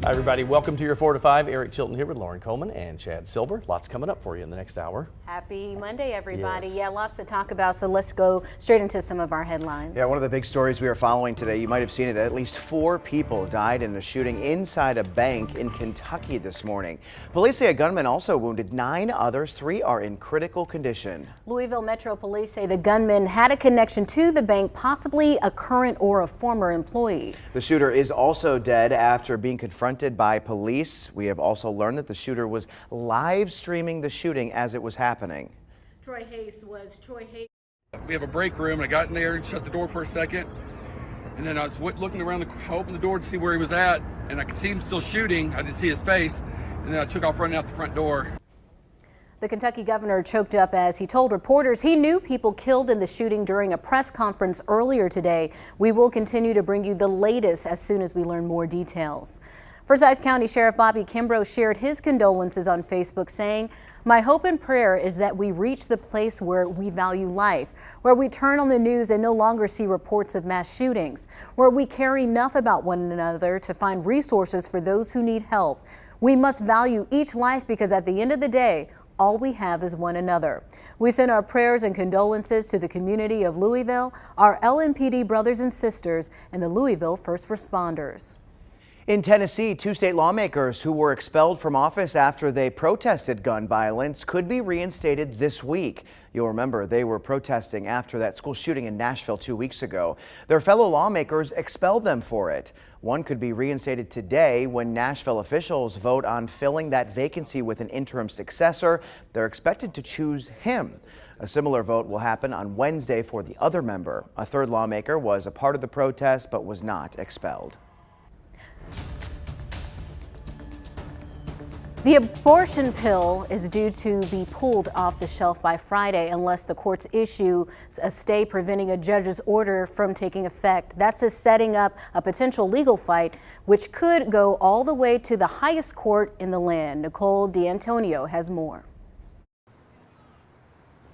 Hi, everybody. Welcome to your 4 to 5. Eric Chilton here with Lauren Coleman and Chad Silver. Lots coming up for you in the next hour. Happy Monday, everybody. Yes. Yeah, lots to talk about, so let's go straight into some of our headlines. Yeah, one of the big stories we are following today, you might have seen it, at least 4 people died in a shooting inside a bank in Kentucky this morning. Police say a gunman also wounded 9 others. 3 are in critical condition. Louisville Metro Police say the gunman had a connection to the bank, possibly a current or a former employee. The shooter is also dead after being confronted by police. We have also learned that the shooter was live streaming the shooting as it was happening. Troy Hayes. We have a break room, and I got in there and shut the door for a second, and then I was looking around, I opened the door to see where he was at, and I could see him still shooting. I didn't see his face, and then I took off running out the front door. The Kentucky governor choked up as he told reporters he knew people killed in the shooting during a press conference earlier today. We will continue to bring you the latest as soon as we learn more details. Forsyth County Sheriff Bobby Kimbrough shared his condolences on Facebook, saying, "My hope and prayer is that we reach the place where we value life, where we turn on the news and no longer see reports of mass shootings, where we care enough about one another to find resources for those who need help. We must value each life because at the end of the day, all we have is one another." We send our prayers and condolences to the community of Louisville, our LMPD brothers and sisters, and the Louisville first responders. In Tennessee, 2 state lawmakers who were expelled from office after they protested gun violence could be reinstated this week. You'll remember they were protesting after that school shooting in Nashville 2 weeks ago. Their fellow lawmakers expelled them for it. One could be reinstated today when Nashville officials vote on filling that vacancy with an interim successor. They're expected to choose him. A similar vote will happen on Wednesday for the other member. A 3rd lawmaker was a part of the protest but was not expelled. The abortion pill is due to be pulled off the shelf by Friday unless the courts issue a stay preventing a judge's order from taking effect. That's just setting up a potential legal fight, which could go all the way to the highest court in the land. Nicole D'Antonio has more.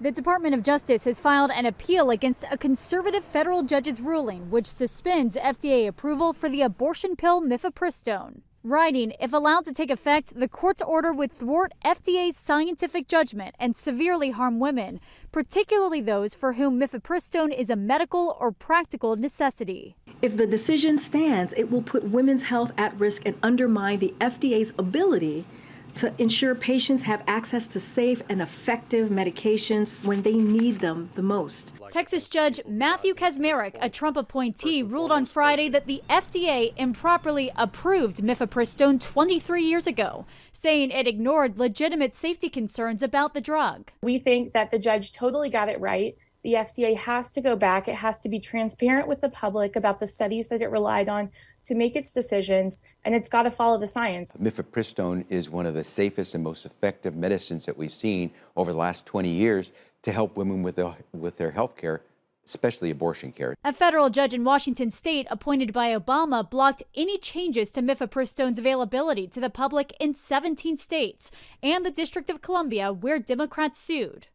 The Department of Justice has filed an appeal against a conservative federal judge's ruling, which suspends FDA approval for the abortion pill mifepristone. Writing, if allowed to take effect, the court's order would thwart FDA's scientific judgment and severely harm women, particularly those for whom mifepristone is a medical or practical necessity. If the decision stands, it will put women's health at risk and undermine the FDA's ability to ensure patients have access to safe and effective medications when they need them the most. Texas Judge Matthew Kaczmarek, a Trump appointee, ruled on Friday that the FDA improperly approved mifepristone 23 years ago, saying it ignored legitimate safety concerns about the drug. We think that the judge totally got it right. The FDA has to go back. It has to be transparent with the public about the studies that it relied on to make its decisions, and it's got to follow the science. Mifepristone is one of the safest and most effective medicines that we've seen over the last 20 years to help women with their health care, especially abortion care. A federal judge in Washington state appointed by Obama blocked any changes to mifepristone's availability to the public in 17 states and the District of Columbia, where Democrats sued.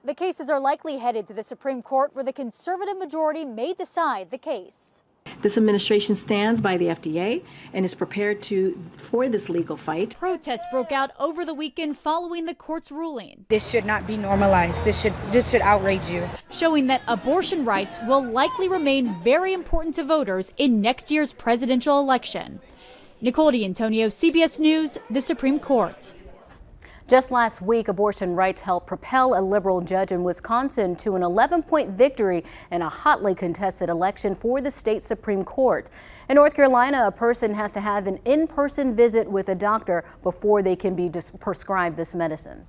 The cases are likely headed to the Supreme Court, where the conservative majority may decide the case. This administration stands by the FDA and is prepared for this legal fight. Protests broke out over the weekend following the court's ruling. This should not be normalized. This should outrage you. Showing that abortion rights will likely remain very important to voters in next year's presidential election. Nicole D'Antonio, CBS News, the Supreme Court. Just last week, abortion rights helped propel a liberal judge in Wisconsin to an 11-point victory in a hotly contested election for the state Supreme Court. In North Carolina, a person has to have an in-person visit with a doctor before they can be prescribed this medicine.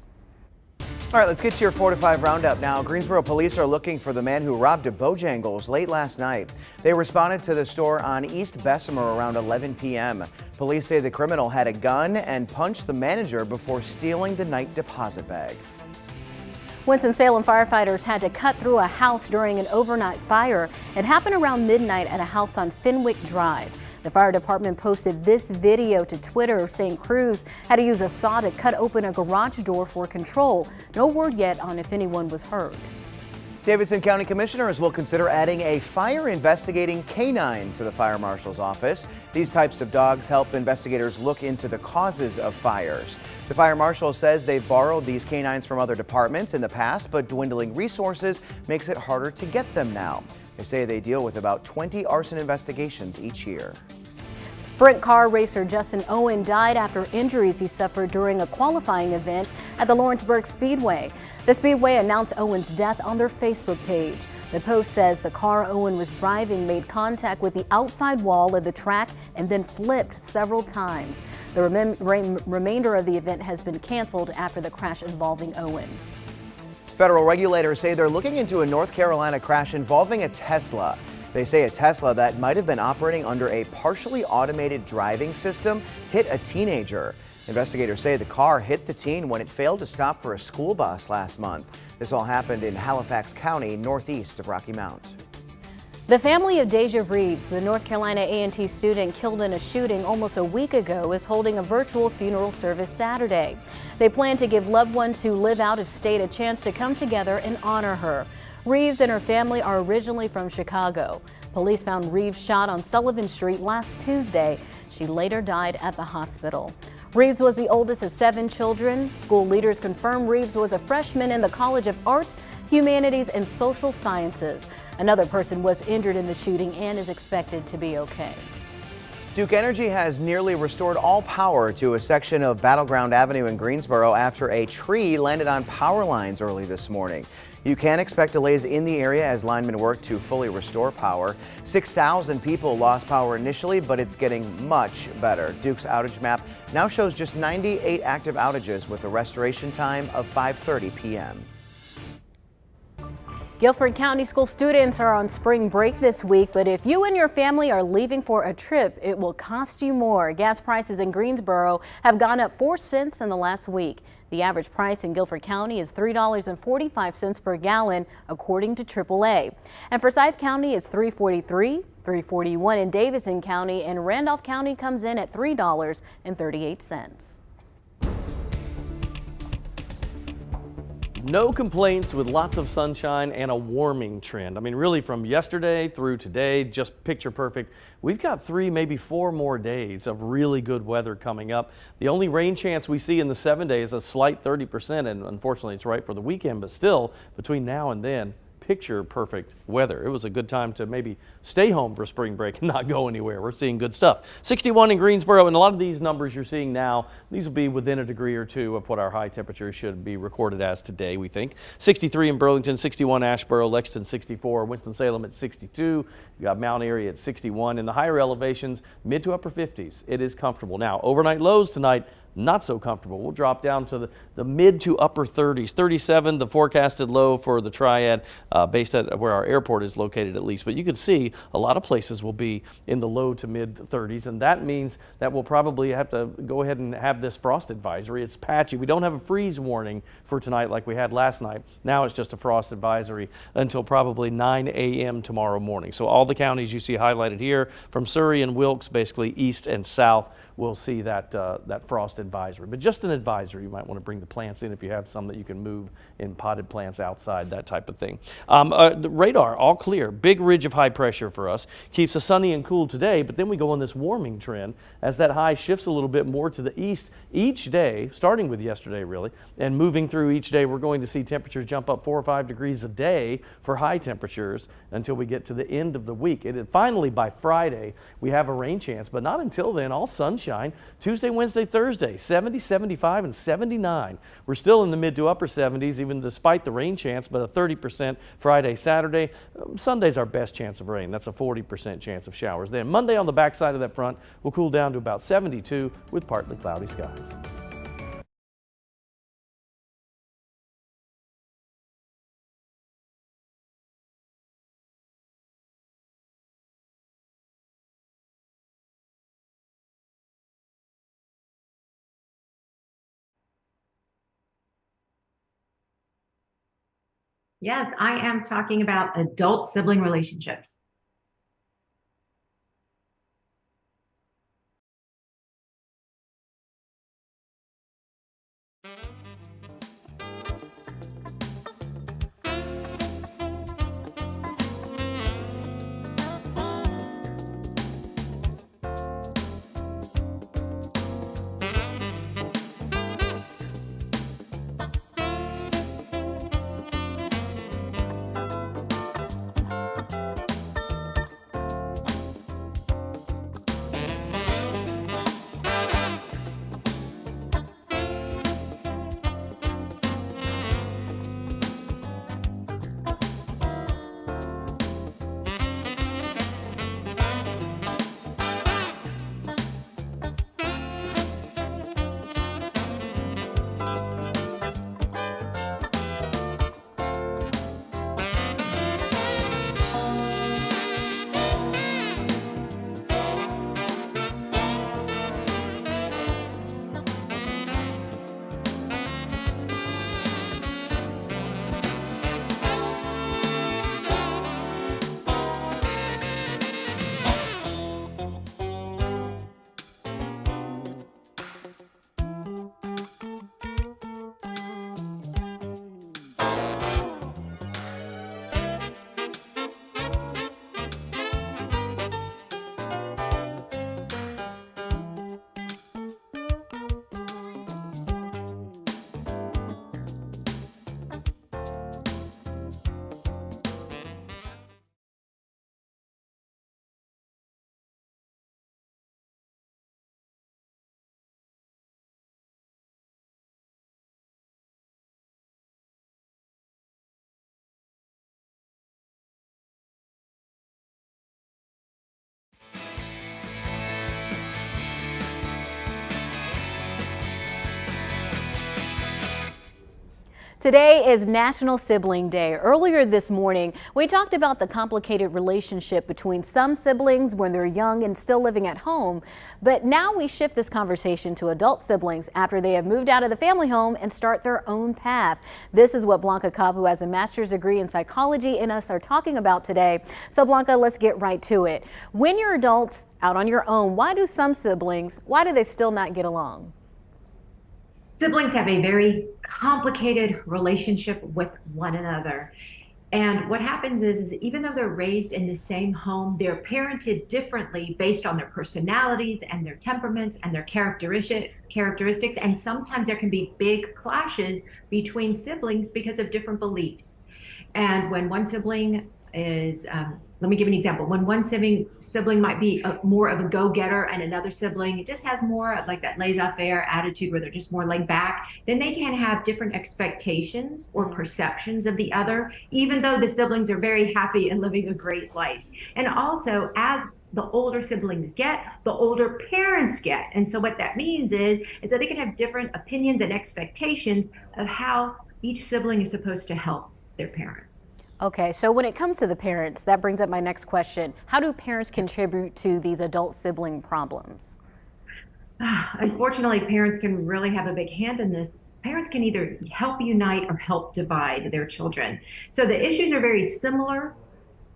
All right, let's get to your 4 to 5 roundup now. Greensboro police are looking for the man who robbed a Bojangles late last night. They responded to the store on East Bessemer around 11 p.m. Police say the criminal had a gun and punched the manager before stealing the night deposit bag. Winston-Salem firefighters had to cut through a house during an overnight fire. It happened around midnight at a house on Fenwick Drive. The fire department posted this video to Twitter saying crews had to use a saw to cut open a garage door for control. No word yet on if anyone was hurt. Davidson County Commissioners will consider adding a fire investigating canine to the fire marshal's office. These types of dogs help investigators look into the causes of fires. The fire marshal says they've borrowed these canines from other departments in the past, but dwindling resources makes it harder to get them now. They say they deal with about 20 arson investigations each year. Sprint car racer Justin Owen died after injuries he suffered during a qualifying event at the Lawrenceburg Speedway. The Speedway announced Owen's death on their Facebook page. The post says the car Owen was driving made contact with the outside wall of the track and then flipped several times. The remainder of the event has been canceled after the crash involving Owen. Federal regulators say they're looking into a North Carolina crash involving a Tesla. They say a Tesla that might have been operating under a partially automated driving system hit a teenager. Investigators say the car hit the teen when it failed to stop for a school bus last month. This all happened in Halifax County, northeast of Rocky Mount. The family of Deja Reeves, the North Carolina A&T student killed in a shooting almost a week ago, is holding a virtual funeral service Saturday. They plan to give loved ones who live out of state a chance to come together and honor her. Reeves and her family are originally from Chicago. Police found Reeves shot on Sullivan Street last Tuesday. She later died at the hospital. Reeves was the oldest of 7 children. School leaders confirm Reeves was a freshman in the College of Arts, Humanities, and Social Sciences. Another person was injured in the shooting and is expected to be okay. Duke Energy has nearly restored all power to a section of Battleground Avenue in Greensboro after a tree landed on power lines early this morning. You can expect delays in the area as linemen work to fully restore power. 6,000 people lost power initially, but it's getting much better. Duke's outage map now shows just 98 active outages with a restoration time of 5:30 p.m. Guilford County school students are on spring break this week, but if you and your family are leaving for a trip, it will cost you more. Gas prices in Greensboro have gone up 4 cents in the last week. The average price in Guilford County is $3.45 per gallon, according to AAA. And Forsyth County is $3.43, $3.41 in Davidson County, and Randolph County comes in at $3.38. No complaints with lots of sunshine and a warming trend. I mean, really from yesterday through today, just picture perfect. We've got 3, maybe 4 more days of really good weather coming up. The only rain chance we see in the 7 days is a slight 30%, and unfortunately it's right for the weekend, but still between now and then, picture perfect weather. It was a good time to maybe stay home for spring break and not go anywhere. We're seeing good stuff. 61 in Greensboro, and a lot of these numbers you're seeing now, these will be within a degree or 2 of what our high temperatures should be recorded as today, we think. 63 in Burlington, 61 Asheboro, Lexington 64, Winston-Salem at 62. You got Mount Airy at 61. In the higher elevations, mid to upper 50s. It is comfortable. Now, overnight lows tonight, not so comfortable. We'll drop down to the mid to upper 30s. 37, the forecasted low for the Triad, based at where our airport is located at least. But you can see a lot of places will be in the low to mid 30s, and that means that we'll probably have to go ahead and have this frost advisory. It's patchy. We don't have a freeze warning for tonight like we had last night. Now it's just a frost advisory until probably 9 a.m. tomorrow morning. So all the counties you see highlighted here, from Surrey and Wilkes, basically east and south, will see that frost advisory. But just an advisory. You might want to bring the plants in if you have some that you can move in potted plants outside, that type of thing. The radar, all clear. Big ridge of high pressure for us. Keeps us sunny and cool today, but then we go on this warming trend as that high shifts a little bit more to the east each day, starting with yesterday really, and moving through each day. We're going to see temperatures jump up 4 or 5 degrees a day for high temperatures until we get to the end of the week. And finally, by Friday, we have a rain chance, but not until then. All sunshine. Tuesday, Wednesday, Thursday, 70, 75, and 79. We're still in the mid to upper 70s, even despite the rain chance, but a 30% Friday, Saturday. Sunday's our best chance of rain. That's a 40% chance of showers. Then Monday on the backside of that front will cool down to about 72 with partly cloudy skies. Yes, I am talking about adult sibling relationships. Today is National Sibling Day. Earlier this morning, we talked about the complicated relationship between some siblings when they're young and still living at home. But now we shift this conversation to adult siblings after they have moved out of the family home and start their own path. This is what Blanca Cobb, who has a master's degree in psychology, and us are talking about today. So Blanca, let's get right to it. When you're adults out on your own, why do some siblings, why do they still not get along? Siblings have a very complicated relationship with one another. And what happens is even though they're raised in the same home, they're parented differently based on their personalities and their temperaments and their characteristics. And sometimes there can be big clashes between siblings because of different beliefs. And when one sibling is, let me give an example. When one sibling might be more of a go-getter and another sibling just has more of like that laissez-faire attitude where they're just more laid back, then they can have different expectations or perceptions of the other, even though the siblings are very happy and living a great life. And also, as the older siblings get, the older parents get. And so what that means is that they can have different opinions and expectations of how each sibling is supposed to help their parent. Okay, so when it comes to the parents, that brings up my next question. How do parents contribute to these adult sibling problems? Unfortunately, parents can really have a big hand in this. Parents can either help unite or help divide their children. So the issues are very similar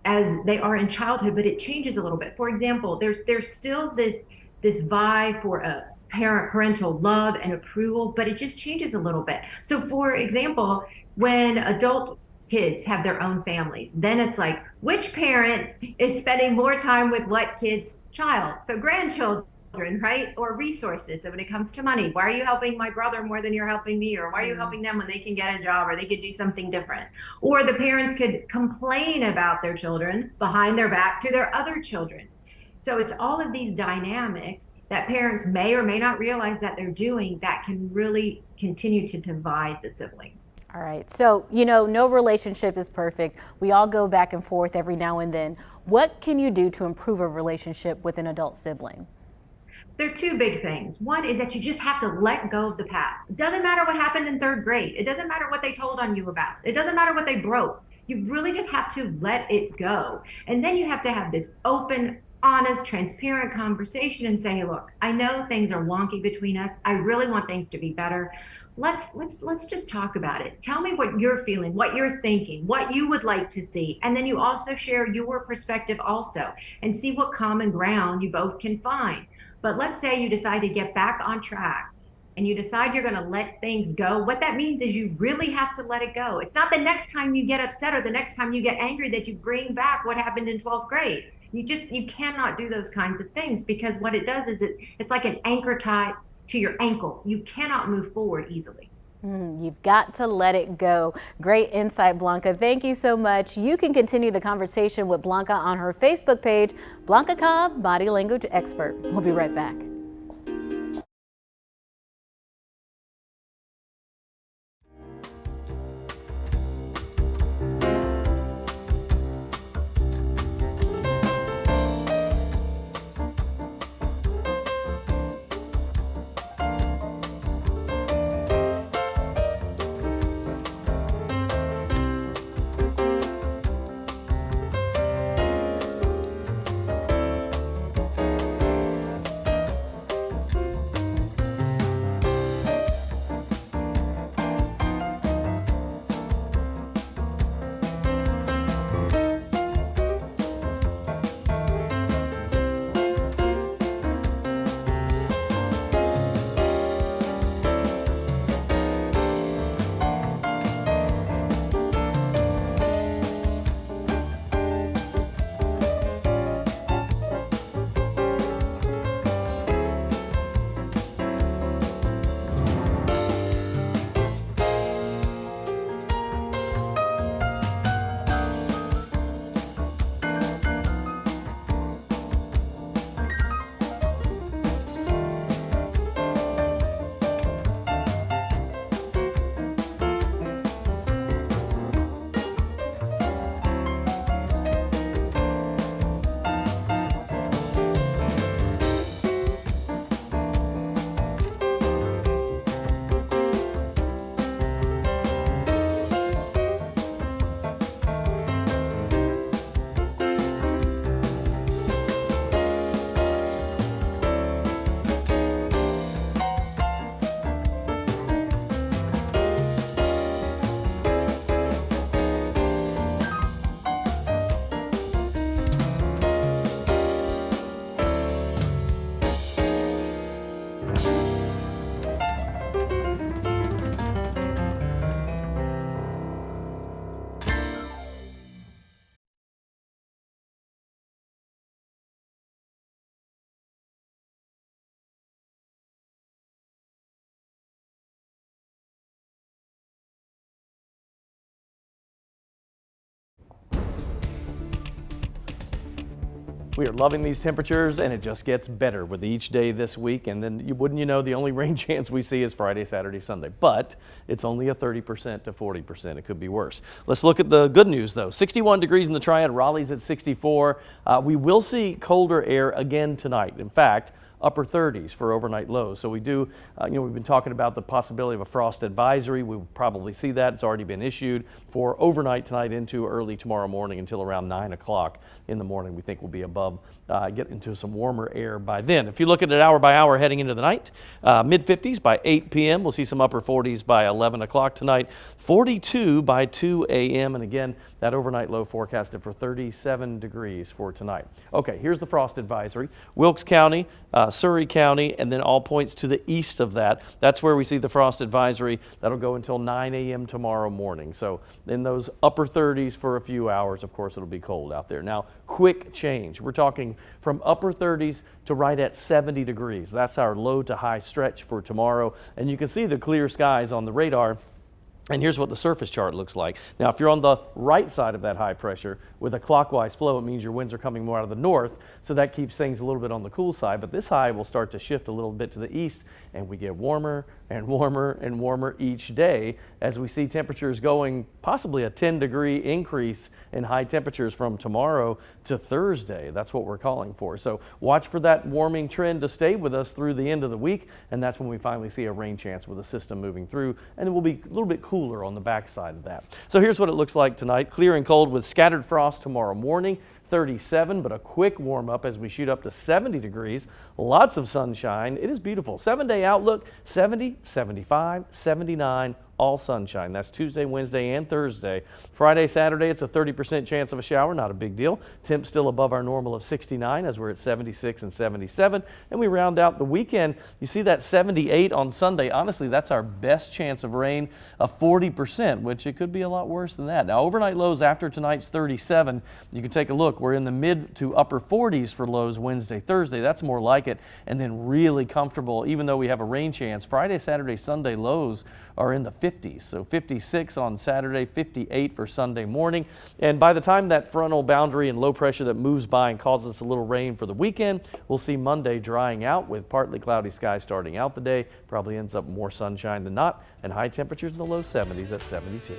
as they are in childhood, but it changes a little bit. For example, there's still this vie for a parental love and approval, but it just changes a little bit. So for example, when adult kids have their own families, then it's like, which parent is spending more time with what kid's child? So grandchildren, right? Or resources. So when it comes to money, why are you helping my brother more than you're helping me? Or why are you helping them when they can get a job or they could do something different? Or the parents could complain about their children behind their back to their other children. So it's all of these dynamics that parents may or may not realize that they're doing that can really continue to divide the siblings. All right, so no relationship is perfect. We all go back and forth every now and then. What can you do to improve a relationship with an adult sibling? There are two big things. One is that you just have to let go of the past. It doesn't matter what happened in third grade. It doesn't matter what they told on you about. It doesn't matter what they broke. You really just have to let it go. And then you have to have this open, honest, transparent conversation and say, look, I know things are wonky between us. I really want things to be better. Let's just talk about it. Tell me what you're feeling, what you're thinking, what you would like to see. And then you also share your perspective also and see what common ground you both can find. But let's say you decide to get back on track and you decide you're going to let things go. What that means is you really have to let it go. It's not the next time you get upset or the next time you get angry that you bring back what happened in 12th grade. You cannot do those kinds of things, because what it does is it's like an anchor tied to your ankle. You cannot move forward easily. You've got to let it go. Great insight, Blanca. Thank you so much. You can continue the conversation with Blanca on her Facebook page, Blanca Cobb, body language expert. We'll be right back. We are loving these temperatures, and it just gets better with each day this week. And then wouldn't you know, the only rain chance we see is Friday, Saturday, Sunday. But it's only a 30% to 40%. It could be worse. Let's look at the good news, though. 61 degrees in the Triad. Raleigh's at 64. We will see colder air again tonight. In fact, upper 30s for overnight lows. So we do, we've been talking about the possibility of a frost advisory. We will probably see that. It's already been issued for overnight tonight into early tomorrow morning until around 9 o'clock in the morning. We think we'll be above, get into some warmer air by then. If you look at it hour by hour heading into the night, mid 50s by 8 p.m. We'll see some upper 40s by 11 o'clock tonight, 42 by 2 a.m. And again, that overnight low forecasted for 37 degrees for tonight. Okay, here's the frost advisory. Wilkes County, Surrey County, and then all points to the east of that. That's where we see the frost advisory. That'll go until 9 a.m. tomorrow morning. So in those upper 30s for a few hours, of course, it'll be cold out there. Now, quick change. We're talking from upper 30s to right at 70 degrees. That's our low to high stretch for tomorrow. And you can see the clear skies on the radar. And here's what the surface chart looks like. Now, if you're on the right side of that high pressure with a clockwise flow, it means your winds are coming more out of the north, so that keeps things a little bit on the cool side. But this high will start to shift a little bit to the east, and we get warmer and warmer and warmer each day as we see temperatures going possibly a 10-degree increase in high temperatures from tomorrow to Thursday. That's what we're calling for. So watch for that warming trend to stay with us through the end of the week, and that's when we finally see a rain chance with the system moving through, and it will be a little bit cooler on the backside of that. So here's what it looks like tonight. Clear and cold with scattered frost tomorrow morning, 37, but a quick warm up as we shoot up to 70 degrees. Lots of sunshine. It is beautiful. 7-day outlook, 70, 75, 79, all sunshine. That's Tuesday, Wednesday, and Thursday. Friday, Saturday, it's a 30% chance of a shower. Not a big deal. Temp still above our normal of 69 as we're at 76 and 77. And we round out the weekend. You see that 78 on Sunday. Honestly, that's our best chance of rain, a 40%, which it could be a lot worse than that. Now, overnight lows after tonight's 37. You can take a look. We're in the mid to upper 40s for lows Wednesday, Thursday. That's more like it. And then really comfortable, even though we have a rain chance. Friday, Saturday, Sunday lows are in the 50s. So 56 on Saturday, 58 for Sunday morning. And by the time that frontal boundary and low pressure that moves by and causes us a little rain for the weekend, we'll see Monday drying out with partly cloudy skies starting out the day. Probably ends up more sunshine than not, and high temperatures in the low 70s at 72.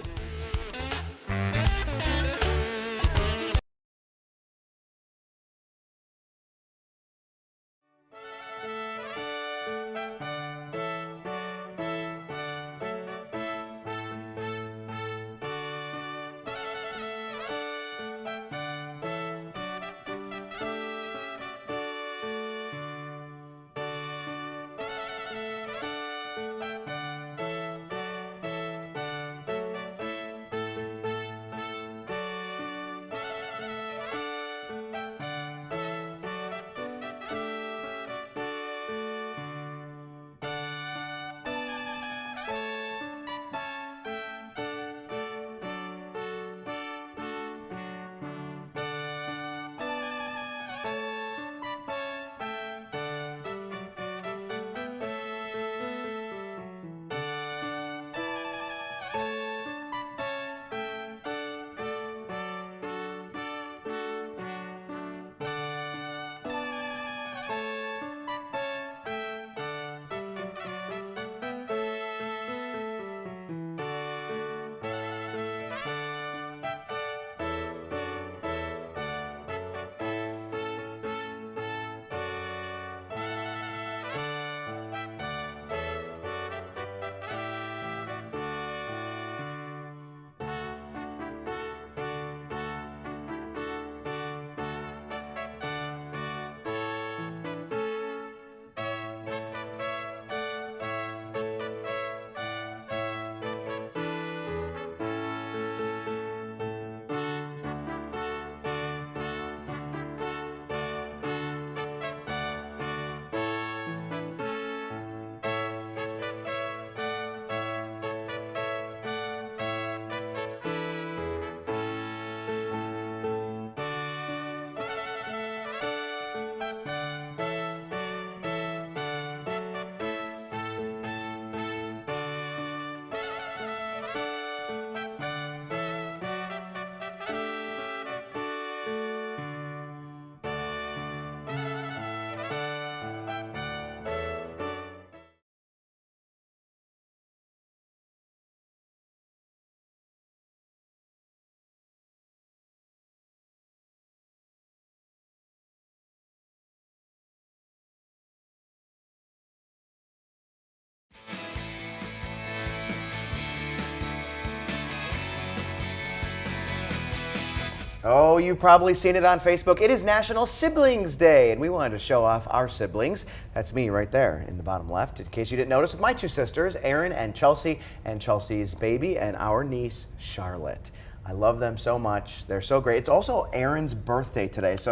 Oh, you've probably seen it on Facebook. It is National Siblings Day, and we wanted to show off our siblings. That's me right there in the bottom left, in case you didn't notice, with my two sisters, Erin and Chelsea's baby, and our niece, Charlotte. I love them so much. They're so great. It's also Erin's birthday today, so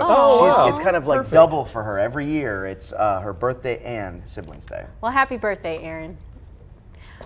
it's kind of like double for her. Every year, it's her birthday and Siblings Day. Well, happy birthday, Erin.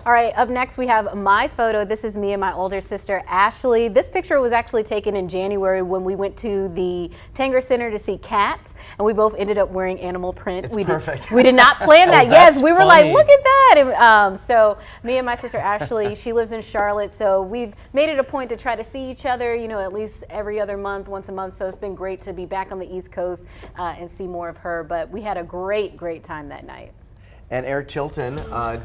All right, up next we have my photo. This is me and my older sister, Ashley. This picture was actually taken in January when we went to the Tanger Center to see cats, and we both ended up wearing animal print. It's perfect. We did not plan that. That's We were funny. like, look at that. And, so me and my sister, Ashley, she lives in Charlotte, so we've made it a point to try to see each other, you know, at least every other month, once a month. So it's been great to be back on the East Coast and see more of her. But we had a great time that night. And Eric Chilton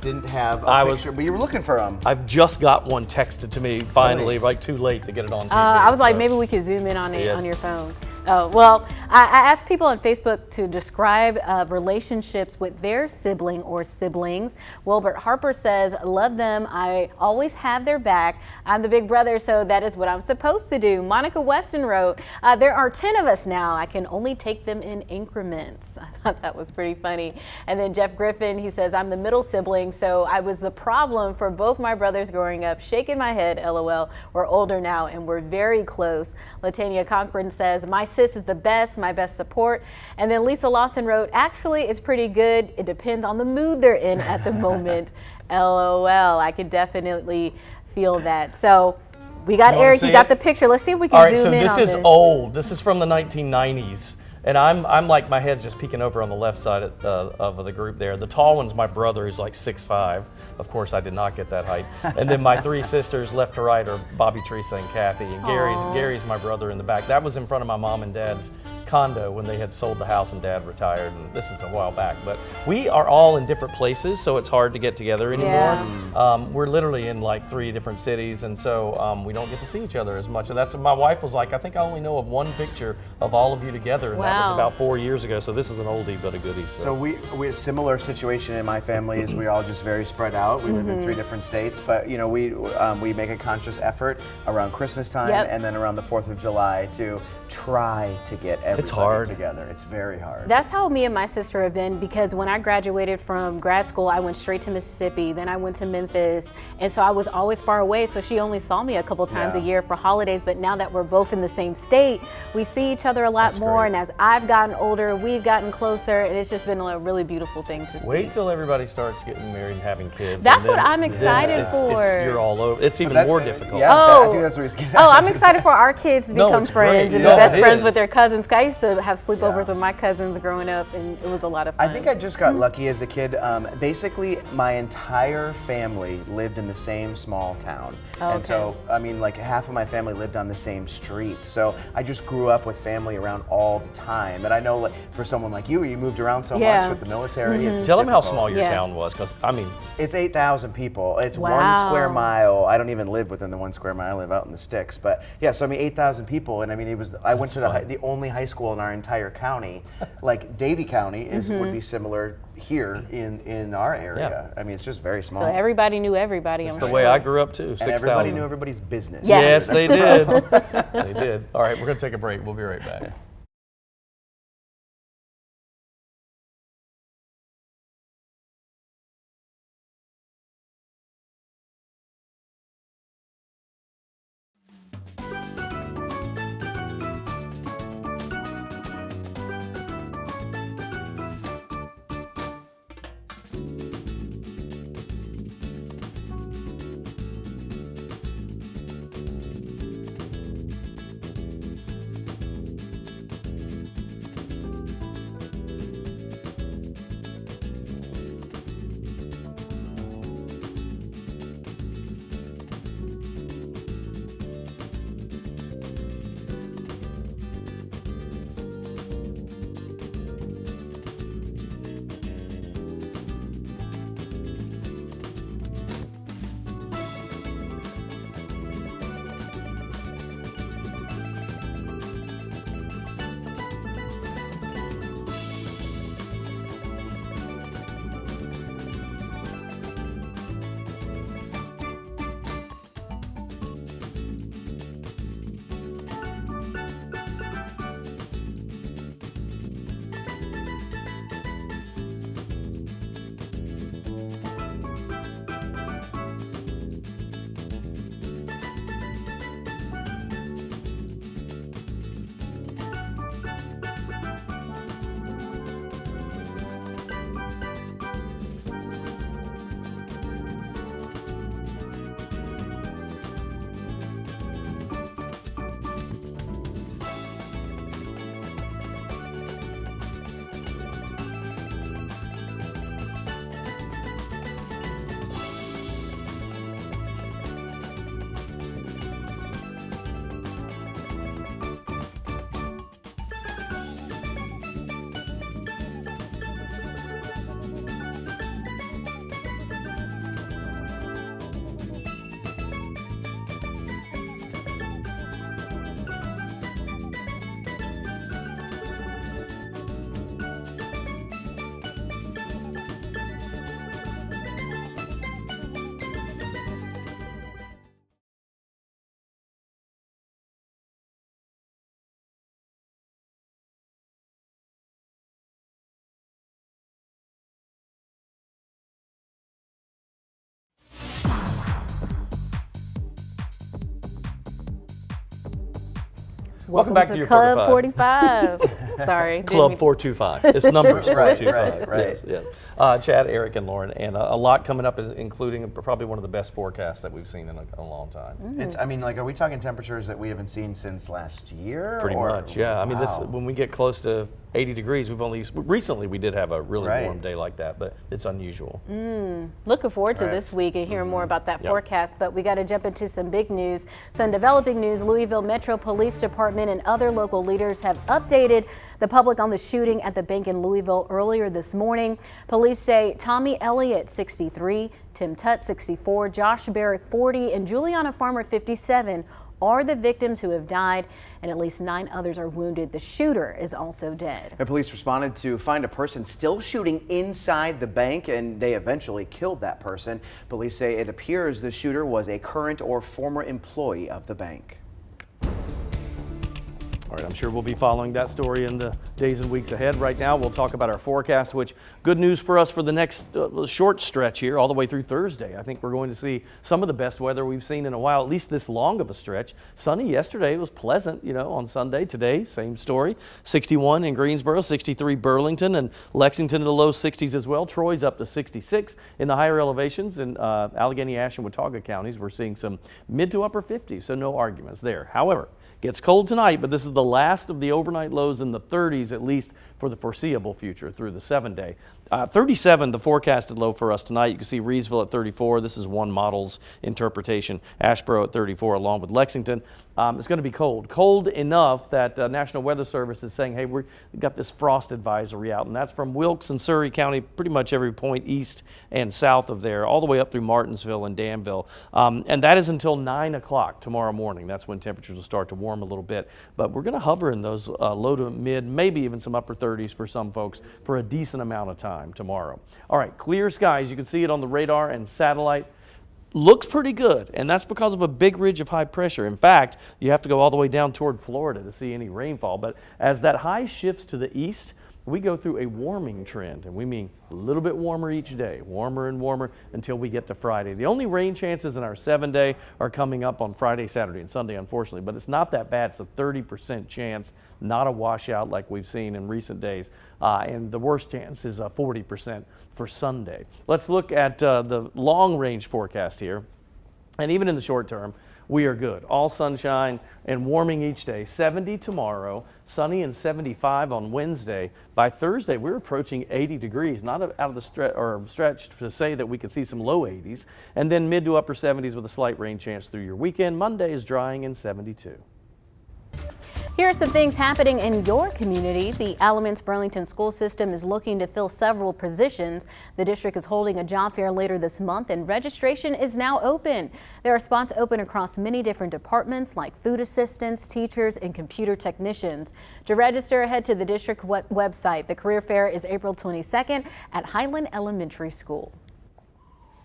didn't have a picture, but you were looking for him. I've just got one texted to me finally, like too late to get it on TV. I was like, so. maybe we could zoom in on it on your phone. Oh, well, I asked people on Facebook to describe relationships with their sibling or siblings. Wilbert Harper says, love them. I always have their back. I'm the big brother, so that is what I'm supposed to do. Monica Weston wrote, there are 10 of us now. I can only take them in increments. I thought that was pretty funny. And then Jeff Griffin, he says, I'm the middle sibling, so I was the problem for both my brothers growing up. Shaking my head, LOL. We're older now and we're very close. Latanya Cochran says, my sis is the best, my best support. And then Lisa Lawson wrote, actually it's pretty good. It depends on the mood they're in at the moment. LOL. I could definitely feel that. So we got Eric, you got the picture. Let's see if we can zoom in on this. All right, so this is old. This is from the 1990s. And I'm like, my head's just peeking over on the left side of the group there. The tall one's my brother, who's like 6'5". Of course, I did not get that height. And then my three sisters, left to right, are Bobby, Teresa, and Kathy. And Gary's my brother in the back. That was in front of my mom and dad's condo when they had sold the house and dad retired. And this is a while back. But we are all in different places, so it's hard to get together anymore. Yeah. We're literally in like 3 different cities, and so we don't get to see each other as much. And that's, my wife was like, I think I only know of one picture of all of you together, and that was about 4 years ago. So this is an oldie but a goodie. So we a similar situation in my family is we're all just very spread out. We live in 3 different states, but you know we make a conscious effort around Christmas time and then around the 4th of July to try to get everybody together. It's very hard. That's how me and my sister have been, because when I graduated from grad school, I went straight to Mississippi, then I went to Memphis, and so I was always far away, so she only saw me a couple times a year for holidays. But now that we're both in the same state, we see each other a lot more, and as I've gotten older, we've gotten closer, and it's just been a really beautiful thing to see. Wait till everybody starts getting married and having kids. That's what I'm excited for. You're all over. It's even more difficult. Yeah, I think that's what he's getting at. I'm excited for our kids to become friends and be best friends with their cousins. I used to have sleepovers with my cousins growing up, and it was a lot of fun. I think I just got lucky as a kid. Basically, my entire family lived in the same small town. And so, I mean, like half of my family lived on the same street. So I just grew up with family around all the time. And I know, like, for someone like you moved around so much with the military. It's Tell them how small your town was, because I mean, it's 8,000 people. It's 1 square mile. I don't even live within the 1 square mile. I live out in the sticks. But yeah, so I mean, 8,000 people, and I mean, it was. I went to the only high school in our entire county. Like Davie County would be similar here in our area. I mean, it's just very small. So everybody knew everybody. It's the way I grew up too. 6,000. Everybody knew everybody's business. Yes, they did. They did. All right, we're going to take a break. We'll be right back. Welcome back to your Club 45. Sorry. Club 425. It's numbers 425. Right. Yes. Chad, Eric, and Lauren, and a lot coming up, including probably one of the best forecasts that we've seen in a long time. It's, I mean, like, are we talking temperatures that we haven't seen since last year? Pretty much, yeah. I mean, this when we get close to 80 degrees, recently we did have a really warm day like that, but it's unusual. Looking forward to this week and hearing more about that forecast, but we got to jump into some big news. Some developing news. Louisville Metro Police Department and other local leaders have updated the public on the shooting at the bank in Louisville earlier this morning. Police say Tommy Elliott, 63, Tim Tutt, 64, Josh Barrick, 40, and Juliana Farmer, 57, are the victims who have died, and at least 9 others are wounded. The shooter is also dead. And police responded to find a person still shooting inside the bank, and they eventually killed that person. Police say it appears the shooter was a current or former employee of the bank. All right, I'm sure we'll be following that story in the days and weeks ahead. Right now, we'll talk about our forecast, which good news for us for the next short stretch here, all the way through Thursday. I think we're going to see some of the best weather we've seen in a while, at least this long of a stretch. Sunny yesterday, it was pleasant, on Sunday. Today, same story. 61 in Greensboro, 63 Burlington, and Lexington in the low 60s as well. Troy's up to 66 in the higher elevations. In Allegheny, Ashe, and Watauga counties, we're seeing some mid to upper 50s, so no arguments there. However, gets cold tonight, but this is the last of the overnight lows in the 30s, at least for the foreseeable future through the 7-day. 37, the forecasted low for us tonight. You can see Reesville at 34. This is one model's interpretation. Asheboro at 34, along with Lexington. It's going to be cold. Cold enough that National Weather Service is saying, hey, we've got this frost advisory out, and that's from Wilkes and Surrey County, pretty much every point east and south of there, all the way up through Martinsville and Danville. And that is until 9 o'clock tomorrow morning. That's when temperatures will start to warm a little bit. But we're going to hover in those low to mid, maybe even some upper 30s for some folks for a decent amount of time tomorrow. All right, clear skies. You can see it on the radar and satellite. Looks pretty good, and that's because of a big ridge of high pressure. In fact, you have to go all the way down toward Florida to see any rainfall. But as that high shifts to the east, we go through a warming trend, and we mean a little bit warmer each day, warmer and warmer until we get to Friday. The only rain chances in our 7-day are coming up on Friday, Saturday, and Sunday, unfortunately, but it's not that bad. It's a 30% chance, not a washout like we've seen in recent days, and the worst chance is 40% for Sunday. Let's look at the long-range forecast here, and even in the short term, we are good. All sunshine and warming each day. 70 tomorrow, sunny and 75 on Wednesday. By Thursday, we're approaching 80 degrees. Not out of the stretch to say that we could see some low 80s. And then mid to upper 70s with a slight rain chance through your weekend. Monday is drying and 72. Here are some things happening in your community. The Alamance Burlington school system is looking to fill several positions. The district is holding a job fair later this month, and registration is now open. There are spots open across many different departments like food assistants, teachers, and computer technicians. To register, head to the district website. The career fair is April 22nd at Highland Elementary School.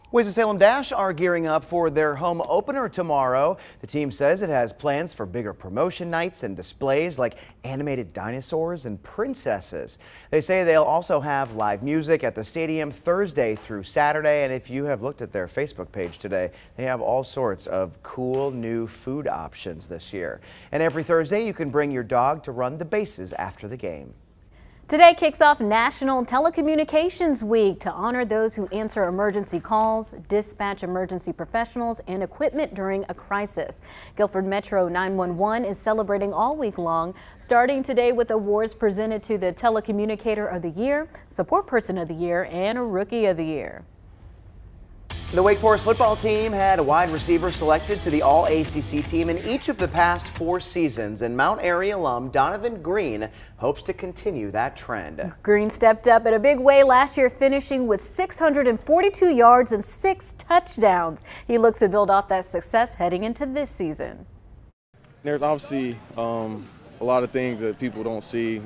Winston-Salem Dash are gearing up for their home opener tomorrow. The team says it has plans for bigger promotion nights and displays like animated dinosaurs and princesses. They say they'll also have live music at the stadium Thursday through Saturday, and if you have looked at their Facebook page today, they have all sorts of cool new food options this year. And every Thursday you can bring your dog to run the bases after the game. Today kicks off National Telecommunications Week to honor those who answer emergency calls, dispatch emergency professionals, and equipment during a crisis. Guilford Metro 911 is celebrating all week long, starting today with awards presented to the Telecommunicator of the Year, Support Person of the Year, and Rookie of the Year. The Wake Forest football team had a wide receiver selected to the All-ACC team in each of the past 4 seasons, and Mount Airy alum Donovan Green hopes to continue that trend. Green stepped up in a big way last year, finishing with 642 yards and 6 touchdowns. He looks to build off that success heading into this season. There's obviously a lot of things that people don't see,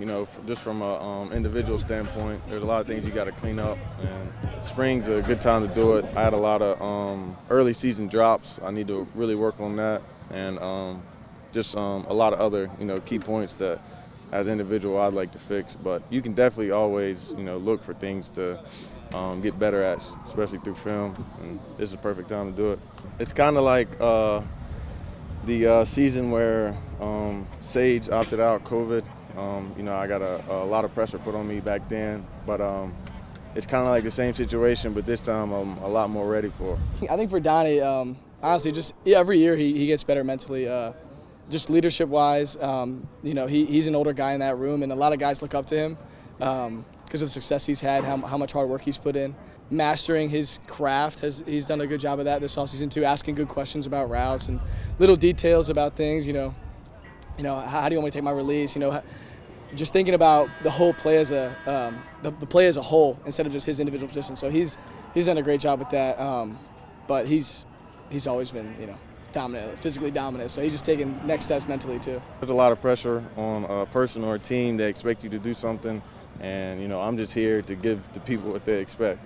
just from an individual standpoint. There's a lot of things you got to clean up, and spring's a good time to do it. I had a lot of early season drops. I need to really work on that, and just a lot of other, key points that as an individual I'd like to fix. But you can definitely always, look for things to get better at, especially through film, and this is the perfect time to do it. It's kind of like the season where Sage opted out, COVID. I got a lot of pressure put on me back then, but it's kind of like the same situation, but this time I'm a lot more ready for it. I think for Donnie, honestly, just every year he gets better mentally, just leadership-wise. He's an older guy in that room, and a lot of guys look up to him because of the success he's had, how much hard work he's put in. Mastering his craft, he's done a good job of that this offseason too, asking good questions about routes and little details about things, how do you want me to take my release, just thinking about the whole play as the play as a whole instead of just his individual position. So he's done a great job with that, but he's always been, dominant, physically dominant. So he's just taking next steps mentally too. There's a lot of pressure on a person or a team that expect you to do something, and I'm just here to give the people what they expect.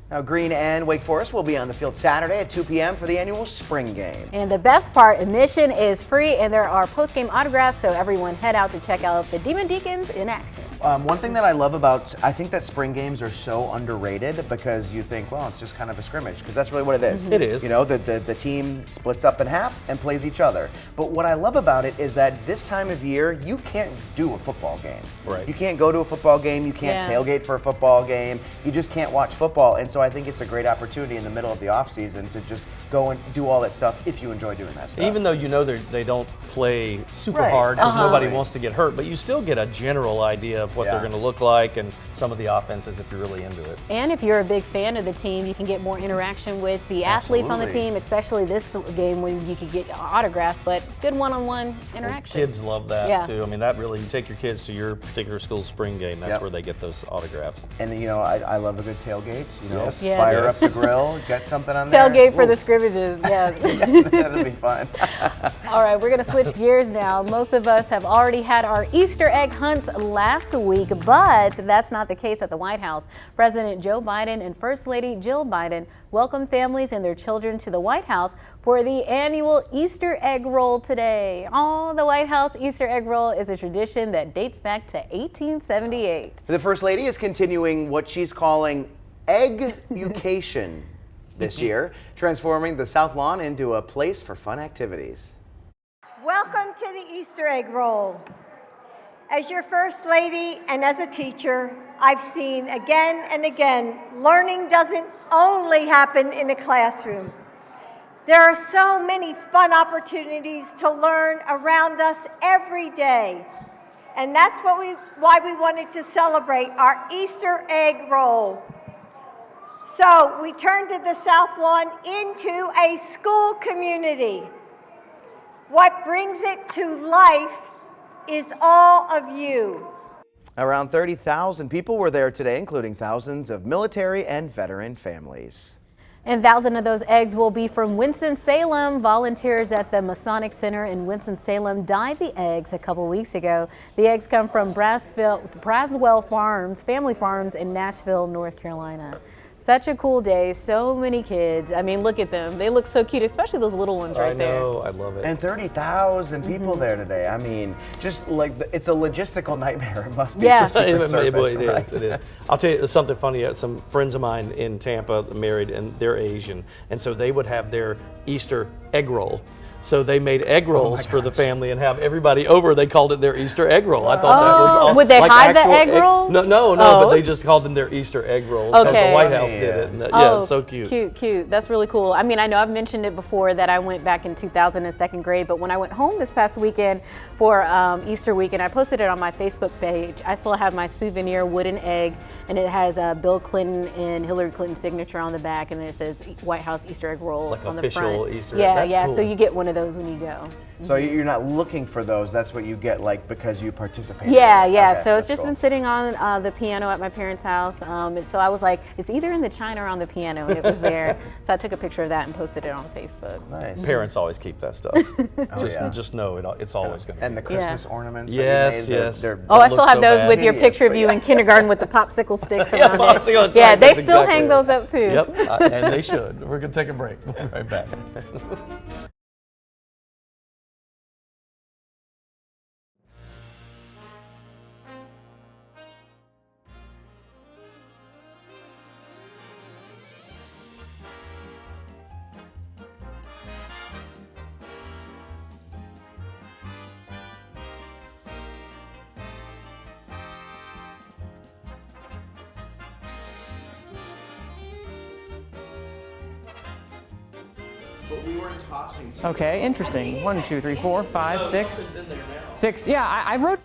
Now, Green and Wake Forest will be on the field Saturday at 2 p.m. for the annual spring game. And the best part, admission is free, and there are post-game autographs, so everyone head out to check out the Demon Deacons in action. One thing that I love I think that spring games are so underrated because you think, well, it's just kind of a scrimmage, because that's really what it is. It is. The team splits up in half and plays each other. But what I love about it is that this time of year, you can't do a football game. Right. You can't go to a football game. You can't tailgate for a football game. You just can't watch football. And so I think it's a great opportunity in the middle of the off season to just go and do all that stuff if you enjoy doing that stuff. Even though they don't play super hard because nobody wants to get hurt, but you still get a general idea of what they're going to look like and some of the offenses if you're really into it. And if you're a big fan of the team, you can get more interaction with the athletes on the team, especially this game when you could get autographed, but good one-on-one interaction. Well, kids love that too. I mean, that really, you take your kids to your particular school's spring game, that's where they get those autographs. And I love a good tailgate. Fire up the grill, get something on there. Tailgate for the scrimmages, That'll be fun. All right, we're going to switch gears now. Most of us have already had our Easter egg hunts last week, but that's not the case at the White House. President Joe Biden and First Lady Jill Biden welcomed families and their children to the White House for the annual Easter egg roll today. Oh, the White House Easter egg roll is a tradition that dates back to 1878. The First Lady is continuing what she's calling egg-ucation this year, transforming the South Lawn into a place for fun activities. Welcome to the Easter egg roll. As your First Lady and as a teacher, I've seen again and again, learning doesn't only happen in a classroom. There are so many fun opportunities to learn around us every day. And that's why we wanted to celebrate our Easter egg roll. So we turned to the South Lawn into a school community. What brings it to life is all of you. Around 30,000 people were there today, including thousands of military and veteran families. And 1,000 of those eggs will be from Winston-Salem. Volunteers at the Masonic Center in Winston-Salem dyed the eggs a couple weeks ago. The eggs come from Braswell Farms, family farms in Nashville, North Carolina. Such a cool day, so many kids. I mean, look at them. They look so cute, especially those little ones right there. I know, I love it. And 30,000 people there today. I mean, just like, it's a logistical nightmare. It must be for Secret Service, right? It is. I'll tell you something funny. Some friends of mine in Tampa married, and they're Asian, and so they would have their Easter egg roll. So they made egg rolls for the family and have everybody over. They called it their Easter egg roll. I thought that was all. Would they hide the egg rolls? No, but they just called them their Easter egg rolls. Okay. The White House did it. And yeah, so cute. Cute. That's really cool. I mean, I know I've mentioned it before that I went back in 2000 in second grade, but when I went home this past weekend for Easter weekend, I posted it on my Facebook page. I still have my souvenir wooden egg, and it has Bill Clinton and Hillary Clinton's signature on the back, and it says White House Easter egg roll like on the front. official Easter egg. Yeah, Cool. so you get one of those when you go. So you're not looking for those, that's what you get, like, because you participated. Yeah. Okay, So it's just cool. been sitting on the piano at my parents' house. So I was like, it's either in the china or on the piano, and it was there. So I took a picture of that and posted it on Facebook. Nice. Parents always keep that stuff. Just know it's always going to be. And the Christmas ornaments. Yes, that you made, yes. I still have those with your Hideous, picture of but you in kindergarten with the popsicle sticks Yeah, around popsicle, it. that's right, They that's still exactly hang right. those up too. Yep, and they should. We're going to take a break. We'll be right back. But we weren't tossing to Okay, interesting. 1, 2, 3, 4, 5, 6. 6. Yeah, I wrote.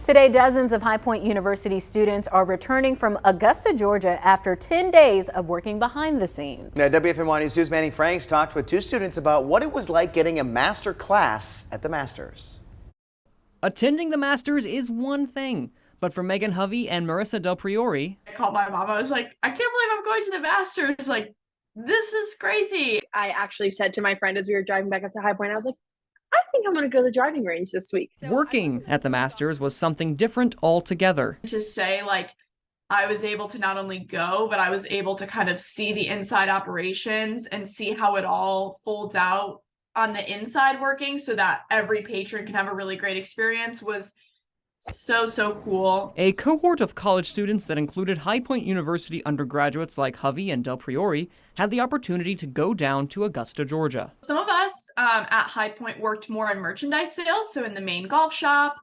Today, dozens of High Point University students are returning from Augusta, Georgia after 10 days of working behind the scenes. Now, WFMY News' Manny Franks talked with 2 students about what it was like getting a master class at the Masters. Attending the Masters is one thing, but for Megan Hovey and Marissa Del Priori, I called my mom. I was like, I can't believe I'm going to the Masters. Like, this is crazy. I actually said to my friend as we were driving back up to High Point, I was like, I think I'm going to go to the driving range this week. So working at the Masters was something different altogether. to say, like, I was able to not only go, but I was able to kind of see the inside operations and see how it all folds out on the inside working so that every patron can have a really great experience was so cool. A cohort of college students that included High Point University undergraduates like Hovey and Del Priori had the opportunity to go down to Augusta, Georgia. Some of us at High Point worked more in merchandise sales, so in the main golf shop,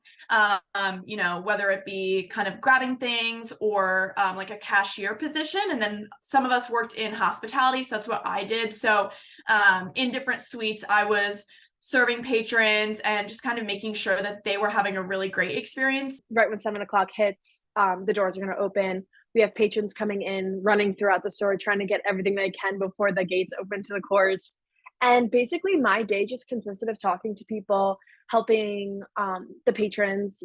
you know, whether it be kind of grabbing things or like a cashier position. And then some of us worked in hospitality, so that's what I did. So in different suites, I was serving patrons and just kind of making sure that they were having a really great experience. Right when 7 o'clock hits, the doors are going to open. We have patrons coming in, running throughout the store, trying to get everything they can before the gates open to the course. And basically my day just consisted of talking to people, helping the patrons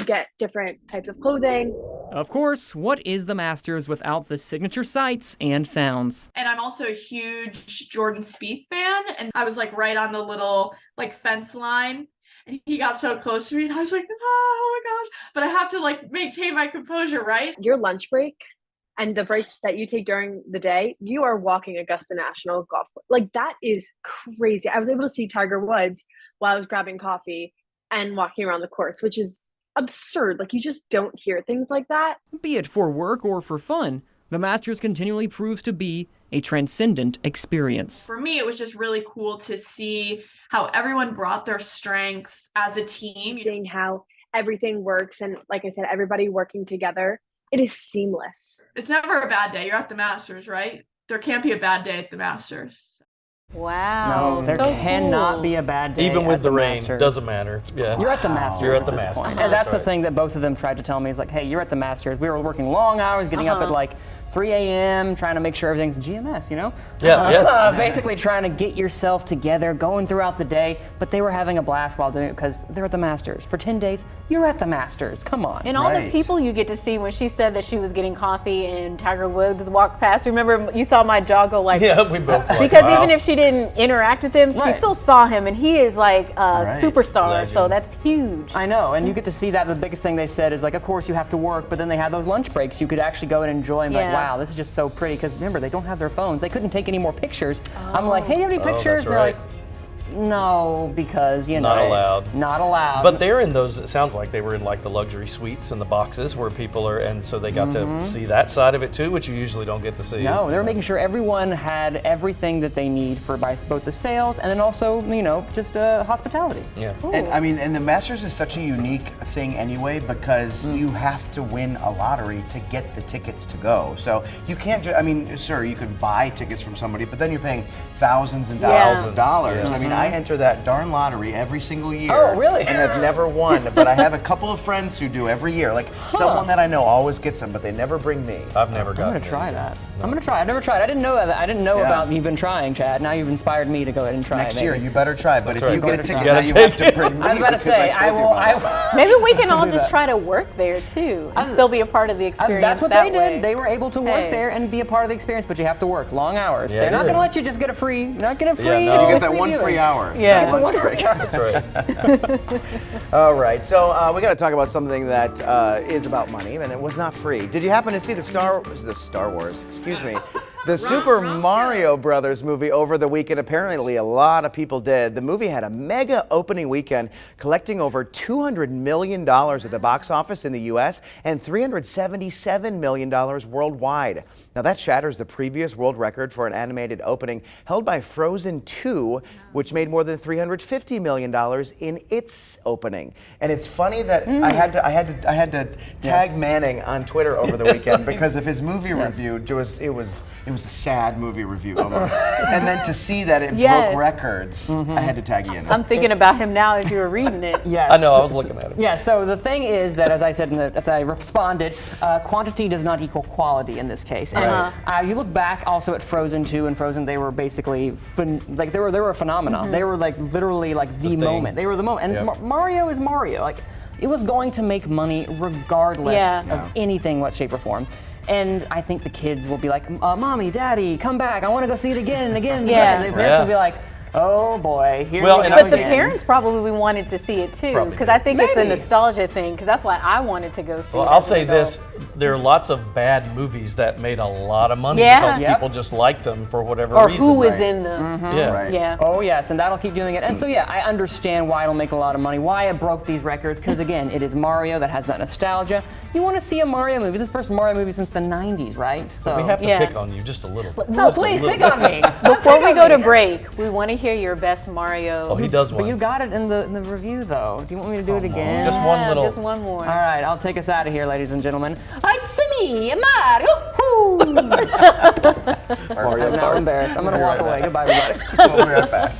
get different types of clothing. Of course, what is the Masters without the signature sights and sounds? And I'm also a huge Jordan Spieth fan, and I was like right on the little like fence line, and he got so close to me, and I was like, oh my gosh, but I have to like maintain my composure, right? Your lunch break and the breaks that you take during the day, you are walking Augusta National Golf Course. Like, that is crazy. I was able to see Tiger Woods while I was grabbing coffee and walking around the course, which is absurd. Like, you just don't hear things like that. Be it for work or for fun, the Masters continually proves to be a transcendent experience. For me, it was just really cool to see how everyone brought their strengths as a team. Seeing how everything works and, like I said, everybody working together. It is seamless. It's never a bad day. You're at the Masters, right? There can't be a bad day at the Masters. Wow. No, there cannot be a bad day. Even with at the rain, Masters. doesn't matter. Yeah. You're at the Masters. You're at the this Masters. point. And that's the thing that both of them tried to tell me is like, hey, you're at the Masters. We were working long hours, getting up at like 3 a.m. trying to make sure everything's GMS, you know? Yeah, yes. Basically trying to get yourself together, going throughout the day, but they were having a blast while doing it because they're at the Masters. For 10 days, you're at the Masters. Come on. And all the people you get to see when she said that she was getting coffee and Tiger Woods walked past. Remember, you saw my jaw go like, yeah, we both like, because wow. even if she didn't interact with him, she still saw him, and he is like a superstar. Legend. So that's huge. I know, and you get to see that. The biggest thing they said is like, of course you have to work, but then they had those lunch breaks. You could actually go and enjoy and be like, wow, this is just so pretty. Because remember, they don't have their phones. They couldn't take any more pictures. I'm like, hey, do you have any pictures? That's They're like, no, because, you know. Not allowed. Not allowed. But they're in those, it sounds like they were in like the luxury suites and the boxes where people are, and so they got to see that side of it too, which you usually don't get to see. No, they were making sure everyone had everything that they need for both the sales and then also, you know, just hospitality. Yeah. And I mean, and the Masters is such a unique thing anyway because you have to win a lottery to get the tickets to go. So you can't just, I mean, sure, you could buy tickets from somebody, but then you're paying thousands and thousands of dollars. Yes. I mean, I enter that darn lottery every single year. Oh, really? And I've never won, but I have a couple of friends who do every year. Like someone that I know always gets them, but they never bring me. I've never gotten I'm gonna try that. No. I'm gonna try. I've never tried. I didn't know that. I didn't know about you've been trying, Chad. Now you've inspired me to go ahead and try. Next year, you better try. But That's if you right. get a ticket, now you have to bring me. I was about to say, I will. Maybe we can all just try to work there too and still be a part of the experience. That's what that they way. did. They were able to work there and be a part of the experience, but you have to work long hours. Yeah, They're not it going to is. let you just get a free. You're not getting a free. Yeah, no. You get that one free hour. Yeah. Get the one free hour. That's right. All right, so we got to talk about something that is about money, and it was not free. Did you happen to see the Star Wars? Excuse me. The Super Mario Brothers movie over the weekend? Apparently a lot of people did. The movie had a mega opening weekend, collecting over $200 million at the box office in the US and $377 million worldwide. Now that shatters the previous world record for an animated opening held by Frozen 2, which made more than $350 million in its opening. And it's funny that I had to tag Manning on Twitter over the weekend because of his movie review. It was a sad movie review almost. And then to see that it broke records, I had to tag you in. I'm thinking about him now as you were reading it. Yes. I know, I was looking at it. Yeah, so the thing is that, as I said, as I responded, quantity does not equal quality in this case. And you look back also at Frozen 2 and Frozen, they were basically, they were a phenomenon. They were like literally like the moment. They were the moment. And Mario is Mario. Like, it was going to make money regardless of anything, what shape or form. And I think the kids will be like, Mommy, Daddy, come back. I want to go see it again and again and again. And the parents will be like, oh boy, here we go But the again. parents probably wanted to see it too, because I think it's a nostalgia thing, because that's why I wanted to go see it. Well, I'll say this, there are lots of bad movies that made a lot of money because people just liked them for whatever reason. Or who was in them. Yeah. Oh yes, and that'll keep doing it. And so yeah, I understand why it'll make a lot of money, why it broke these records, because again, it is Mario that has that nostalgia. You want to see a Mario movie. This is the first Mario movie since the 90s, right? So we have to pick on you just a little bit. No, please, pick on me. Before we go to break, we want to hear your best Mario. Oh, he does one. But you got it in the review, though. Do you want me to do it again? Just one little. Just one more. All right, I'll take us out of here, ladies and gentlemen. It's me, Mario. I'm now embarrassed. I'm going to walk away. Goodbye, everybody. We'll be right back.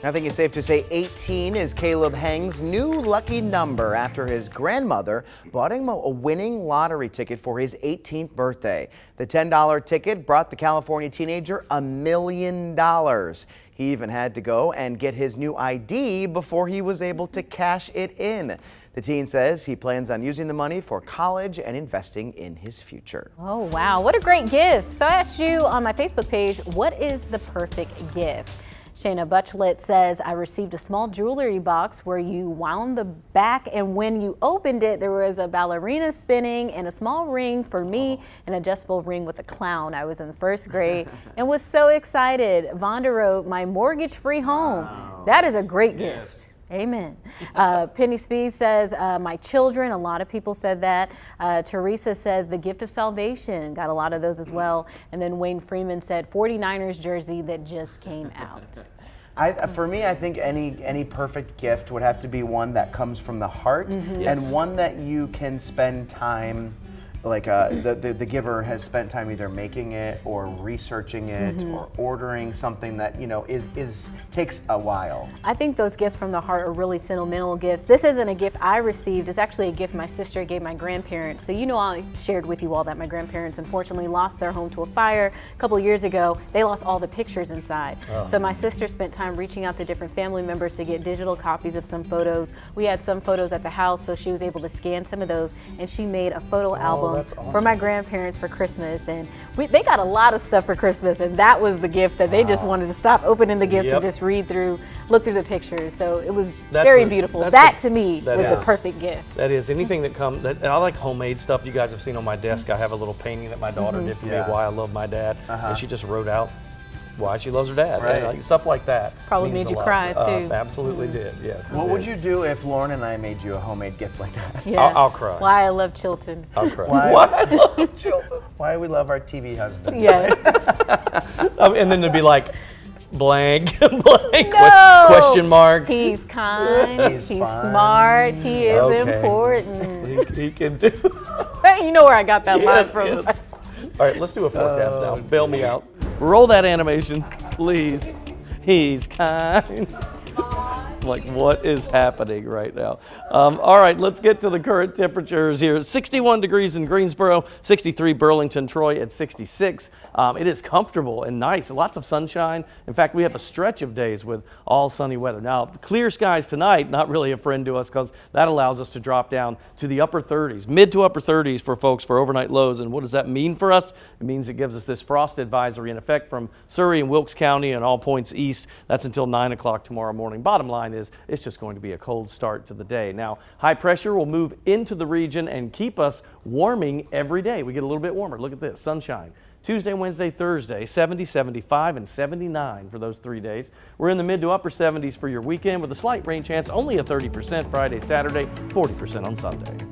I think it's safe to say 18 is Caleb Heng's new lucky number after his grandmother bought him a winning lottery ticket for his 18th birthday. The $10 ticket brought the California teenager $1 million. He even had to go and get his new ID before he was able to cash it in. The teen says he plans on using the money for college and investing in his future. Oh, wow. What a great gift. So I asked you on my Facebook page, what is the perfect gift? Shayna Butchlet says, I received a small jewelry box where you wound the back, and when you opened it, there was a ballerina spinning and a small ring for me, an adjustable ring with a clown. I was in the 1st grade and was so excited. Vonda wrote, my mortgage-free home. Wow. That is a great gift. Amen. Penny Speed says, my children. A lot of people said that. Teresa said the gift of salvation. Got a lot of those as well. And then Wayne Freeman said 49ers jersey that just came out. For me, I think any perfect gift would have to be one that comes from the heart and one that you can spend time, like the giver has spent time either making it or researching it or ordering something that, you know, takes a while. I think those gifts from the heart are really sentimental gifts. This isn't a gift I received. It's actually a gift my sister gave my grandparents. So you know, I shared with you all that my grandparents unfortunately lost their home to a fire a couple of years ago. They lost all the pictures inside. Oh. So my sister spent time reaching out to different family members to get digital copies of some photos. We had some photos at the house, so she was able to scan some of those, and she made a photo album for my grandparents for Christmas, and they got a lot of stuff for Christmas, and that was the gift that they just wanted to stop opening the gifts and just look through the pictures. So it was very beautiful. That to me was a perfect gift. That is anything that comes. I like homemade stuff. You guys have seen on my desk. I have a little painting that my daughter did for me. Why I love my dad, and she just wrote out why she loves her dad. Right. Like, stuff like that. Probably made you cry too. Absolutely did. Yes. What would you do if Lauren and I made you a homemade gift like that? Yeah. I'll cry. Why I love Chilton. I'll cry. Why I love Chilton. Why we love our TV husband. Yes. And then they'd be like, blank, blank, no. question mark. He's kind, he's smart, he is important. He can do. You know where I got that line from. Yes. All right, let's do a forecast now. Bail me out. Roll that animation, please. He's kind. Like, what is happening right now? All right, let's get to the current temperatures here. 61 degrees in Greensboro, 63 Burlington, Troy at 66. It is comfortable and nice, lots of sunshine. In fact, we have a stretch of days with all sunny weather. Now, clear skies tonight, not really a friend to us because that allows us to drop down to the upper 30s, mid to upper 30s for folks for overnight lows. And what does that mean for us? It means it gives us this frost advisory in effect from Surrey and Wilkes County and all points east. That's until 9 o'clock tomorrow morning. Bottom line is it's just going to be a cold start to the day. Now, high pressure will move into the region and keep us warming every day. We get a little bit warmer. Look at this, sunshine. Tuesday, Wednesday, Thursday, 70, 75, and 79 for those 3 days. We're in the mid to upper 70s for your weekend with a slight rain chance, only a 30% Friday, Saturday, 40% on Sunday.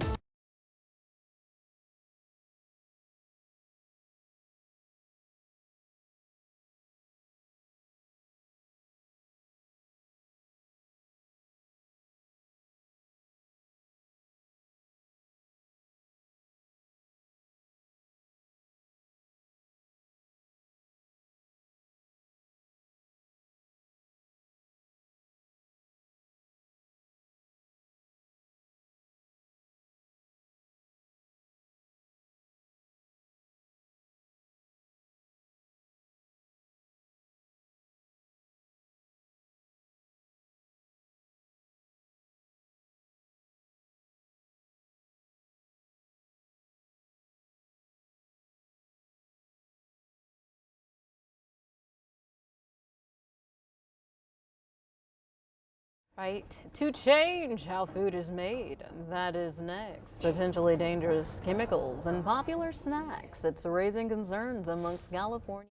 Fight to change how food is made. That is next. Potentially dangerous chemicals in popular snacks. It's raising concerns amongst California.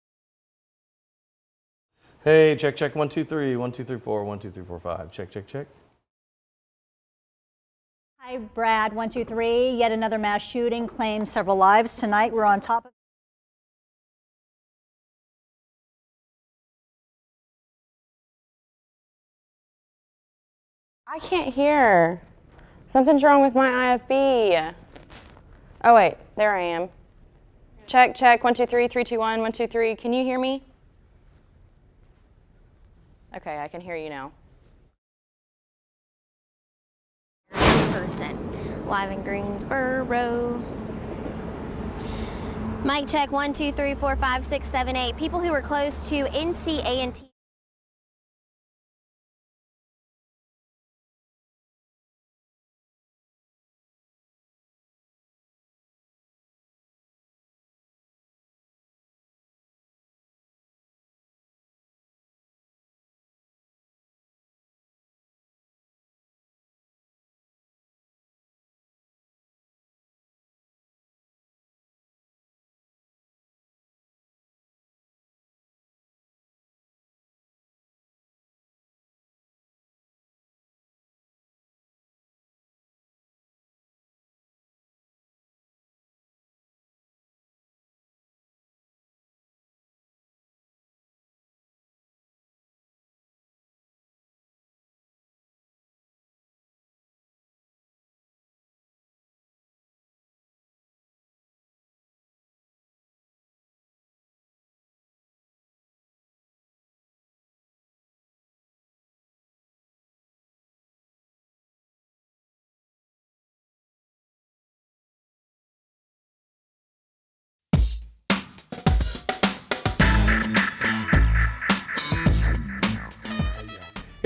Hey, check, check, 1, 2, 3, 1, 2, 3, 4, 1, 2, 3, 4, 5. Check, check, check. Hi, Brad, 1, 2, 3. Yet another mass shooting claims several lives tonight. We're on top of I can't hear. Something's wrong with my IFB. Oh wait, there I am. Check, check, 1, 2, 3, 3, 2, 1, 1, 2, 3. Can you hear me? Okay, I can hear you now. Person live in Greensboro. Mic check 1 2 3 4 5 6 7 8. People who were close to NCA&T.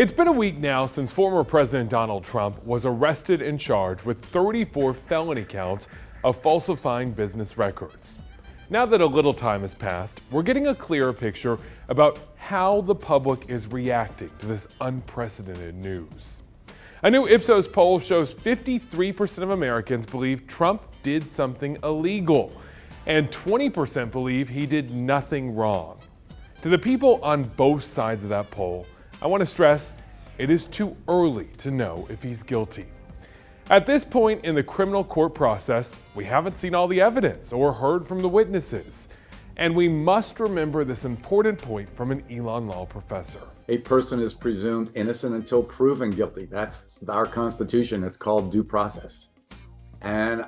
It's been a week now since former President Donald Trump was arrested and charged with 34 felony counts of falsifying business records. Now that a little time has passed, we're getting a clearer picture about how the public is reacting to this unprecedented news. A new Ipsos poll shows 53% of Americans believe Trump did something illegal, and 20% believe he did nothing wrong. To the people on both sides of that poll, I want to stress it is too early to know if he's guilty. At this point in the criminal court process, we haven't seen all the evidence or heard from the witnesses. And we must remember this important point from an Elon Law professor. A person is presumed innocent until proven guilty. That's our Constitution. It's called due process. And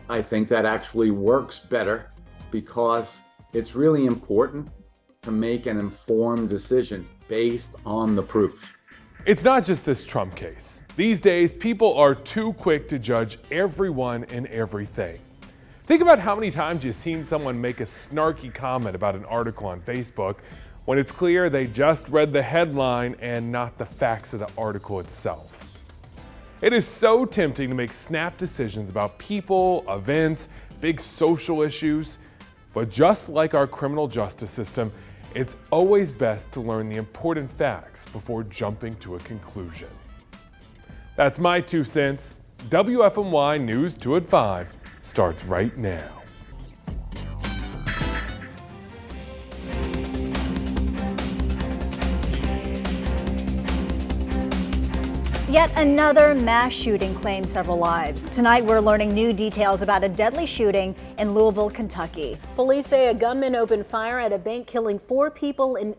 I think that actually works better because it's really important to make an informed decision based on the proof. It's not just this Trump case. These days, people are too quick to judge everyone and everything. Think about how many times you've seen someone make a snarky comment about an article on Facebook when it's clear they just read the headline and not the facts of the article itself. It is so tempting to make snap decisions about people, events, big social issues, but just like our criminal justice system, it's always best to learn the important facts before jumping to a conclusion. That's my 2 cents. WFMY News 2 at 5 starts right now. Yet another mass shooting claimed several lives. Tonight we're learning new details about a deadly shooting in Louisville, Kentucky. Police say a gunman opened fire at a bank, killing 4 people in